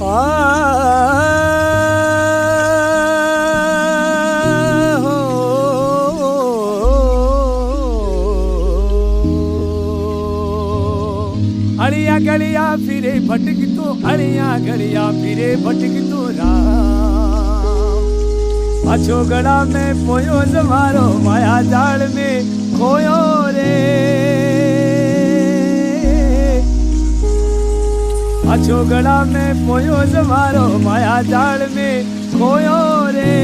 अड़िया गलिया फिरे भटक तो अड़िया गलिया फिरे भटक तो राम अछो गड़ा में पोयो जमारो माया जाल में खोयो रे अछो गड़ा में पोयो जमारो माया जाल में खोयो रे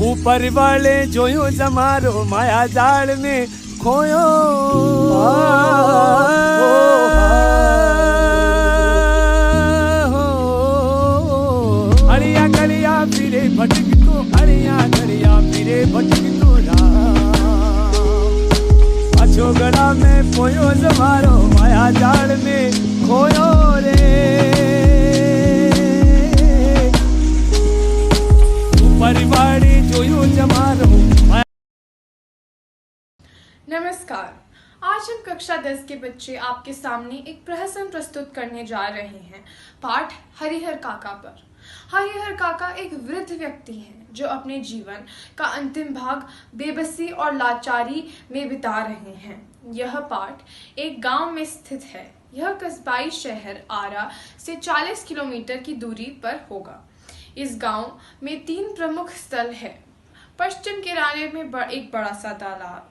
ऊपर वाले जोयो जमारो माया जाल में खोयो अड़िया गलिया फिरे भटक तो अड़िया गलिया फिरे भटक तो राम अछो गड़ा में पोयो जमारो माया जाल में खोयो रे परिवारी जोयो जमारो। नमस्कार, आज हम कक्षा 10 के बच्चे आपके सामने एक प्रहसन प्रस्तुत करने जा रहे हैं। पाठ हरिहर काका पर। हरिहर काका एक वृद्ध व्यक्ति हैं जो अपने जीवन का अंतिम भाग बेबसी और लाचारी में बिता रहे हैं। यह पाठ एक गांव में स्थित है। यह कस्बाई शहर आरा से 40 किलोमीटर की दूरी पर होगा। इस गांव में 3 प्रमुख स्थल है। पश्चिम किनारे में एक बड़ा सा तालाब,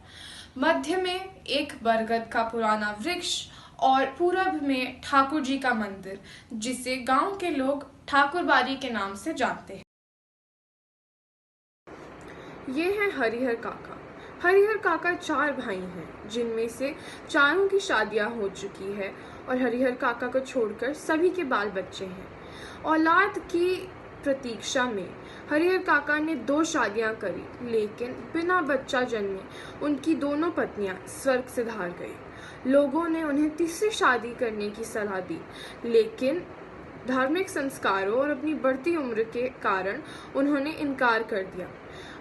मध्य में एक बरगद का पुराना वृक्ष और पूरब में ठाकुर जी का मंदिर, जिसे गांव के लोग ठाकुरबाड़ी के नाम से जानते हैं। ये है हरिहर काका। हरिहर काका 4 भाई हैं, जिनमें से 4 की शादियां हो चुकी है और हरिहर काका को छोड़कर सभी के बाल बच्चे हैं। औलाद की प्रतीक्षा में हरिहर काका ने 2 शादियां करी, लेकिन बिना बच्चा जन्मे उनकी दोनों पत्नियां स्वर्ग सिधार गई। लोगों ने उन्हें तीसरी शादी करने की सलाह दी, लेकिन धार्मिक संस्कारों और अपनी बढ़ती उम्र के कारण उन्होंने इनकार कर दिया।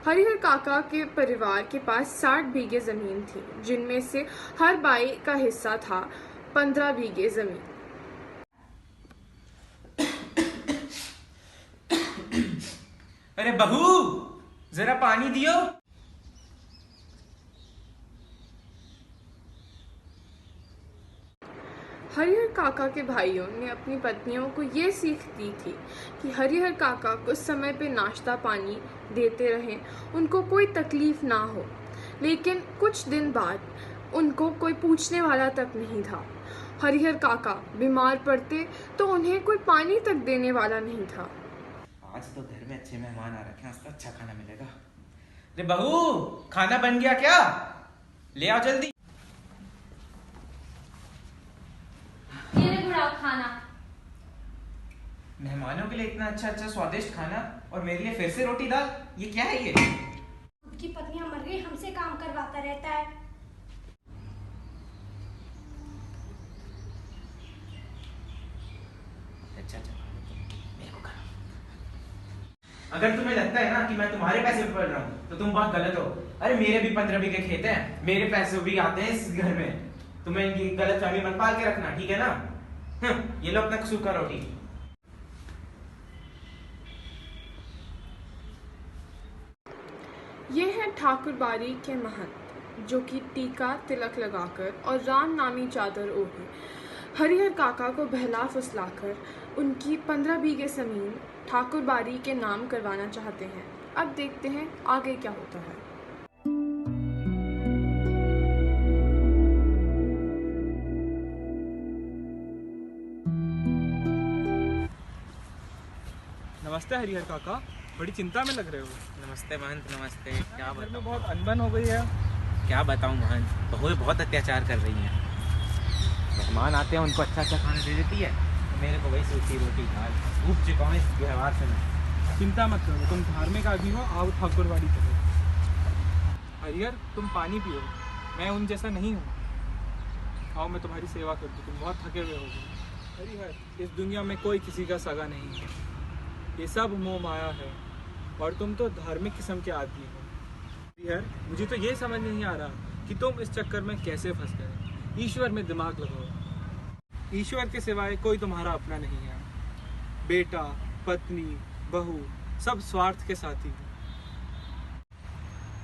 हरिहर काका के परिवार के पास 60 बीघे जमीन थी, जिनमें से हर भाई का हिस्सा था 15 बीघे जमीन। अरे बहू, जरा पानी दियो। हरिहर काका के भाइयों ने अपनी पत्नियों को ये सीख दी थी कि हरिहर काका कुछ समय पे नाश्ता पानी देते रहें, उनको कोई तकलीफ ना हो। लेकिन कुछ दिन बाद उनको कोई पूछने वाला तक नहीं था। हरिहर काका बीमार पड़ते तो उन्हें कोई पानी तक देने वाला नहीं था। आज तो घर में अच्छे मेहमान आ रखे हैं, आज तो अच्छा खाना मिलेगा। अरे बहू, खाना बन गया क्या? ले आओ जल्दी। ये ले बुढ़ाओ खाना। मेहमानों के लिए इतना अच्छा अच्छा स्वादिष्ट खाना और मेरे लिए फिर से रोटी दाल, ये क्या है ये? उनकी पत्नियां मर गई, हमसे काम करवाता रहता है। अच्छा मेरे को खाना। अगर तुम्हें लगता है ना कि मैं तुम्हारे पैसे पे पड़ रहा हूँ तो तुम बहुत गलत हो। अरे मेरे भी 15 बीघे खेत हैं, मेरे पैसे भी आते हैं इस घर में। तुम्हें इनकी गलत फहमी मत पाल के रखना, ठीक है ना? ये लो अपना सूखा रोटी। ये है ठाकुरबाड़ी के महंत, जो कि टीका तिलक लगाकर और राम नामी चादर ओढ़े हरिहर काका को बहला फुसलाकर उनकी 15 बीघे जमीन ठाकुरबाड़ी के नाम करवाना चाहते हैं। अब देखते हैं आगे क्या होता है। नमस्ते हरिहर काका, बड़ी चिंता में लग रहे हो। नमस्ते महंत, नमस्ते। क्या घर में बताऊं? बहुत अनबन हो गई है। क्या बताऊं महंत, बहू बहुत अत्याचार कर रही हैं। मेहमान आते हैं, उनको अच्छा अच्छा खाना दे देती है, मेरे को वही सूखी रोटी दाल। ऊब चुका हूं इस व्यवहार से मैं। चिंता मत करो, तुम धार्मिक आदमी हो, आओ ठाकुरबाड़ी चलो। हरिहर, तुम पानी पियो, मैं उन जैसा नहीं हूँ। आओ मैं तुम्हारी सेवा कर दूँ, तुम बहुत थके हुए हो। हरिहर, इस दुनिया में कोई किसी का सगा नहीं है, ये सब मोह माया है और तुम तो धार्मिक किस्म के आदमी हो। हरिहर, मुझे तो ये समझ नहीं आ रहा कि तुम इस चक्कर में कैसे फंस गए। ईश्वर में दिमाग लगाओ, ईश्वर के सिवाय कोई तुम्हारा अपना नहीं है। बेटा, पत्नी, बहू सब स्वार्थ के साथी हैं।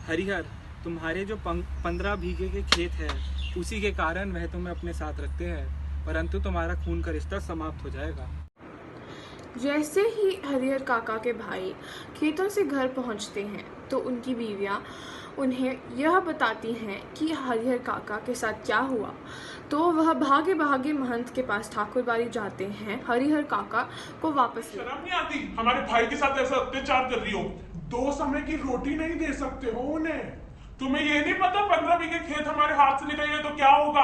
हरिहर, तुम्हारे जो 15 बीघे के खेत है उसी के कारण वह तुम्हें अपने साथ रखते हैं, परंतु तुम्हारा खून का रिश्ता समाप्त हो जाएगा। जैसे ही हरिहर काका के भाई खेतों से घर पहुंचते हैं तो उनकी बीवियां उन्हें यह बताती हैं कि हरिहर काका के साथ क्या हुआ। तो वह भागे भागे महंत के पास ठाकुरबाड़ी जाते हैं हरिहर काका को वापस ले। शर्म नहीं आती? हमारे भाई के साथ ऐसा अत्याचार कर रही हो। 2 समय की रोटी नहीं दे सकते हो उन्हें। तुम्हें ये नहीं पता 15 बीघे खेत हमारे हाथ से निकल गए तो क्या होगा?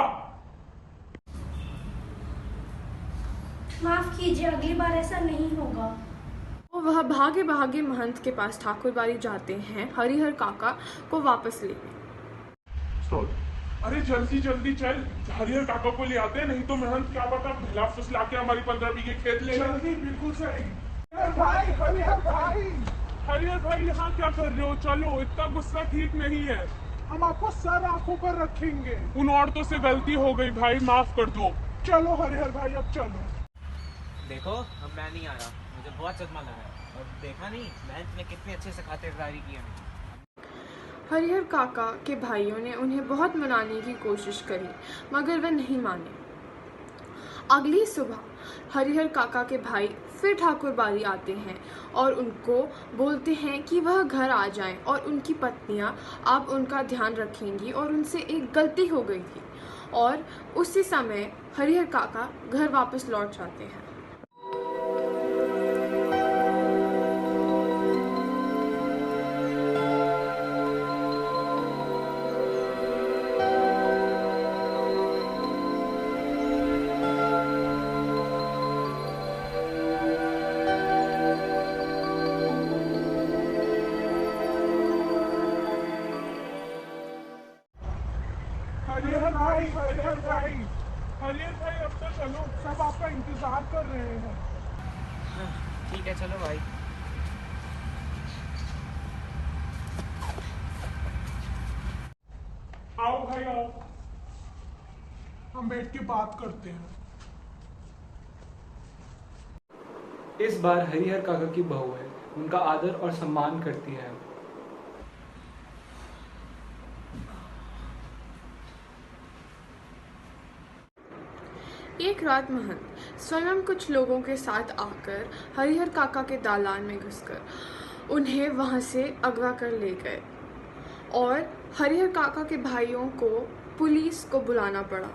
माफ कीजिए, अगली बार ऐसा नहीं होगा। तो वह भागे भागे महंत के पास ठाकुरबाड़ी जाते हैं हरिहर काका को वापस लेने। अरे जल्दी जल्दी चल, हरिहर काका को ले आते हैं, नहीं तो महंत क्या पता भिला फुसला के हमारी 15 बीघे खेत ले। जल्दी, बिल्कुल सही। हरिहर भाई यहाँ क्या कर रहे हो? चलो, इतना गुस्सा ठीक नहीं है। हम आपको सर आंखों पर रखेंगे। उन औरतों से गलती हो गई भाई, माफ कर दो। चलो हरिहर भाई, अब चलो। देखो, अब मैं नहीं आ रहा, मुझे बहुत सदमा लगा। और देखा नहीं महंत ने कितने अच्छे से खातिरदारी की है। हरिहर काका के भाइयों ने उन्हें बहुत मनाने की कोशिश करी मगर वे नहीं माने। अगली सुबह हरिहर काका के भाई फिर ठाकुरबाड़ी आते हैं और उनको बोलते हैं कि वह घर आ जाएं और उनकी पत्नियां अब उनका ध्यान रखेंगी और उनसे एक गलती हो गई थी। और उसी समय हरिहर काका घर वापस लौट जाते हैं। हरिहर भाई, अब तो चलो, सब आपका इंतजार कर रहे हैं। ठीक है, चलो भाई। आओ भाई आओ, हम बैठ के बात करते हैं। इस बार हरिहर काका की बहू है, उनका आदर और सम्मान करती है। एक रात महंत स्वयं कुछ लोगों के साथ आकर हरिहर काका के दालान में घुसकर उन्हें वहां से अगवा कर ले गए और हरिहर काका के भाइयों को पुलिस को बुलाना पड़ा।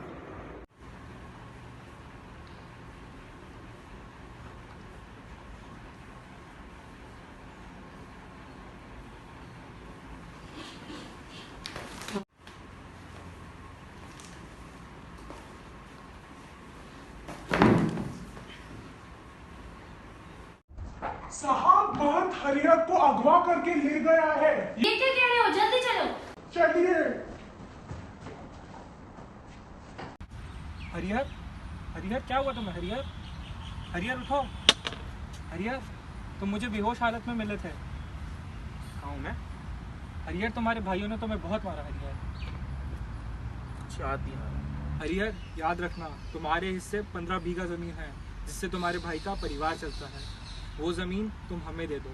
साहब, महंत हरिहर को अगवा करके ले गया है। ये क्या कह रहे हो? जल्दी चलो। चलिए। हरिहर, हरिहर क्या हुआ तुम्हें? हरिहर, हरिहर उठो। हरिहर, तुम मुझे बेहोश हालत में मिले थे। कहाँ हूँ मैं? हरिहर, तुम्हारे भाइयों ने तुम्हें बहुत मारा। हरिहर, याद नहीं आ रहा। हरिहर याद रखना, तुम्हारे हिस्से 15 बीघा जमीन है जिससे तुम्हारे भाई का परिवार चलता है। वो ज़मीन तुम हमें दे दो।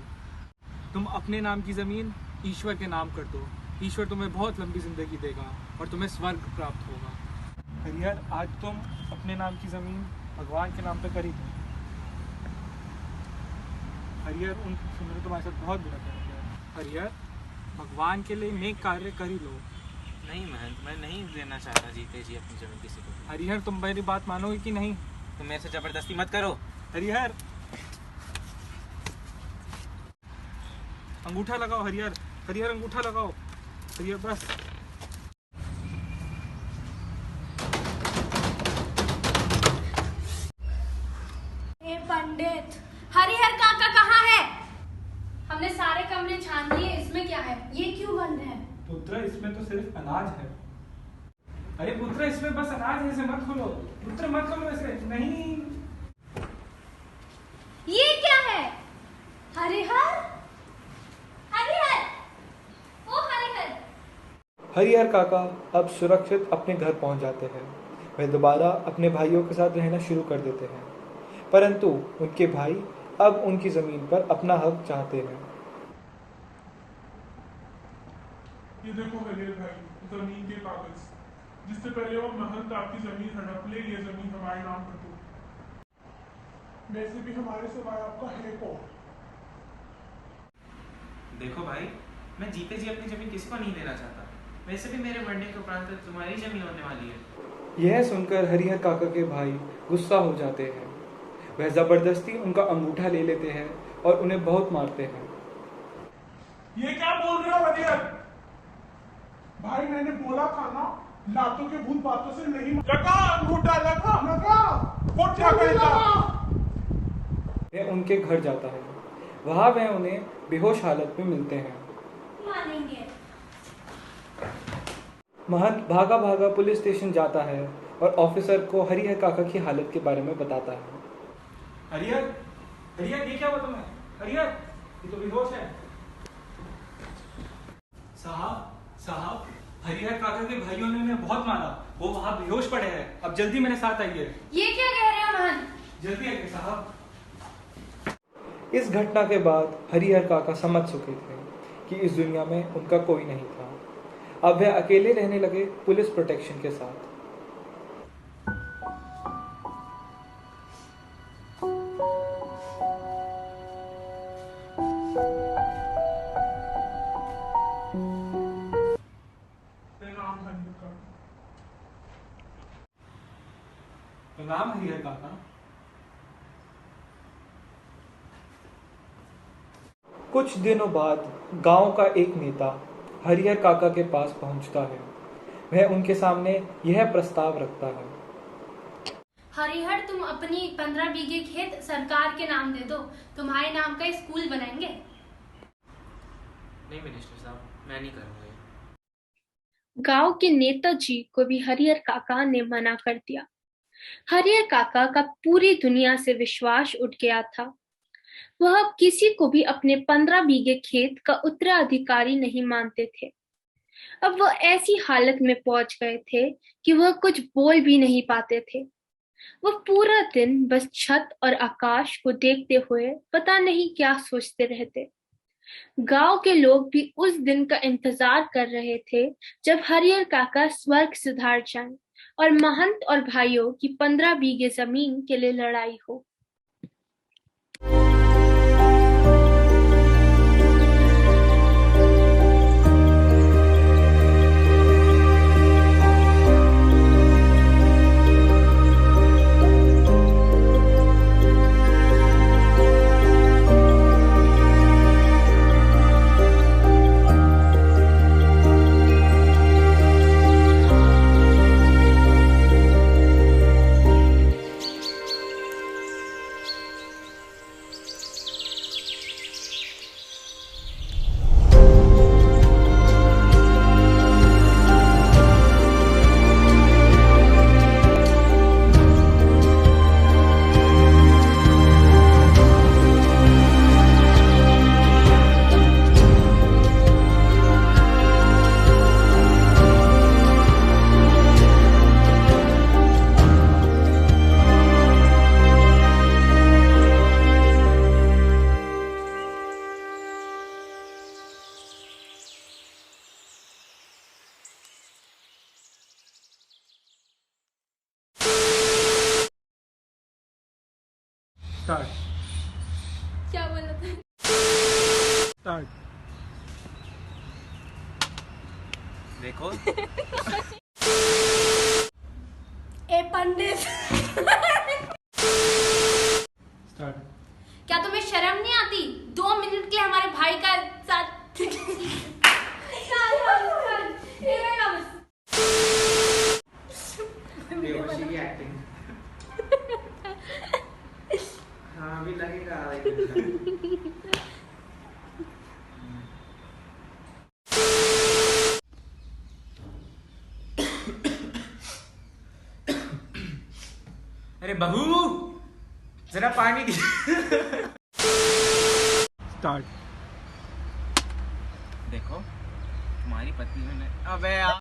तुम अपने नाम की ज़मीन ईश्वर के नाम कर दो। ईश्वर तुम्हें बहुत लंबी ज़िंदगी देगा और तुम्हें स्वर्ग प्राप्त होगा। हरिहर, आज तुम अपने नाम की ज़मीन भगवान के नाम पे कर ही दो। हरिहर, उन्होंने तुम्हारे साथ बहुत बुरा किया। हरिहर, भगवान के लिए नेक कार्य कर ही लो। नहीं महंत, मैं नहीं देना चाहता जीते जी अपनी जमीन किसी को। हरिहर, तुम मेरी बात मानोगे कि नहीं? तुम मेरे से जबरदस्ती मत करो। हरिहर, अंगूठा लगाओ। हरिहर, हरिहर अंगूठा लगाओ। हरिहर, बस। ए पंडित, हरिहर काका कहाँ है? हमने सारे कमरे छान दिए, इसमें क्या है? ये क्यों बंद है? पुत्र, इसमें तो सिर्फ अनाज है। अरे पुत्र, इसमें बस अनाज है, इसे मत खोलो। पुत्र, मत खोलो इसे। नहीं। ये क्या है? हरिहर, हरिहर, ओ हरिहर। हरिहर काका अब सुरक्षित अपने घर पहुंच जाते हैं। वे दोबारा अपने भाइयों के साथ रहना शुरू कर देते हैं, परंतु उनके भाई अब उनकी ज़मीन पर अपना हक चाहते हैं। ये देखो हरियर भाई, जमीन के कागज। जिससे पहले वो महंत आपकी जमीन हड़प ले, ये जमीन हमारे नाम कर दो। वैसे भी हमारे सिवाय आपका है कौन? देखो भाई, मैं जीते जी अपनी जमीन किसी को नहीं देना चाहता। वैसे भी मेरे मरने के उपरांत तुम्हारी जमीन होने वाली है। यह सुनकर हरिहर काका के भाई गुस्सा हो जाते हैं। वह जबरदस्ती उनका अंगूठा ले लेते हैं और उन्हें बहुत मारते हैं। ये क्या बोल रहे हो हरियर भाई? मैंने बोला था ना, लातों के भूत बातों से नहीं। लगा अंगूठा, लगा लगा, वो क्या करेगा? वह उनके घर जाता है। वहां वह उन्हें बेहोश हालत में मिलते हैं। मानेंगे। महंत भागा भागा पुलिस स्टेशन जाता है और ऑफिसर को हरिहर काका की हालत के बारे में बताता है। हरिहर, हरिहर ये क्या हुआ तुम्हें? हरिहर, ये तो बेहोश है। साहब, हरिहर काका के भाइयों ने उन्हें बहुत मारा। वो वहाँ बेहोश पड़े हैं। अब जल्दी मेरे साथ आइए। ये क्या कह रहे हो महंत? जल्दी आइए साहब। इस घटना के बाद हरिहर काका समझ चुके थे कि इस दुनिया में उनका कोई नहीं था। अब वह अकेले रहने लगे पुलिस प्रोटेक्शन के साथ। प्रणाम हरिहर काका। कुछ दिनों बाद गांव का एक नेता हरिहर काका के पास पहुंचता है। वह उनके सामने यह प्रस्ताव रखता है। हरिहर, तुम अपनी 15 बीघे खेत सरकार के नाम दे दो, तुम्हारे नाम का स्कूल बनाएंगे। नहीं मिनिस्टर साहब, मैं नहीं करूँगा ये। गांव के नेताजी को भी हरिहर काका ने मना कर दिया। हरिहर काका का पूरी दुनिया से विश्वास उठ गया था। वह अब किसी को भी अपने 15 बीघे खेत का उत्तराधिकारी नहीं मानते थे। अब वह ऐसी हालत में पहुंच गए थे कि वह कुछ बोल भी नहीं पाते थे। वह पूरा दिन बस छत और आकाश को देखते हुए पता नहीं क्या सोचते रहते। गांव के लोग भी उस दिन का इंतजार कर रहे थे जब हरिहर काका स्वर्ग सुधार जाएं और महंत और भाइयों की 15 बीघे जमीन के लिए लड़ाई हो। स्टार्ट। क्या बोला था? स्टार्ट। देखो ए पंडित, स्टार्ट। क्या तुम्हें शर्म नहीं आती? 2 मिनट के लिए हमारे भाई का साथ बेहोशी की एक्टिंग। हाँ, अभी लगेगा। अरे बहू, जरा पानी दी। स्टार्ट। देखो, तुम्हारी पत्नी ने अबे यार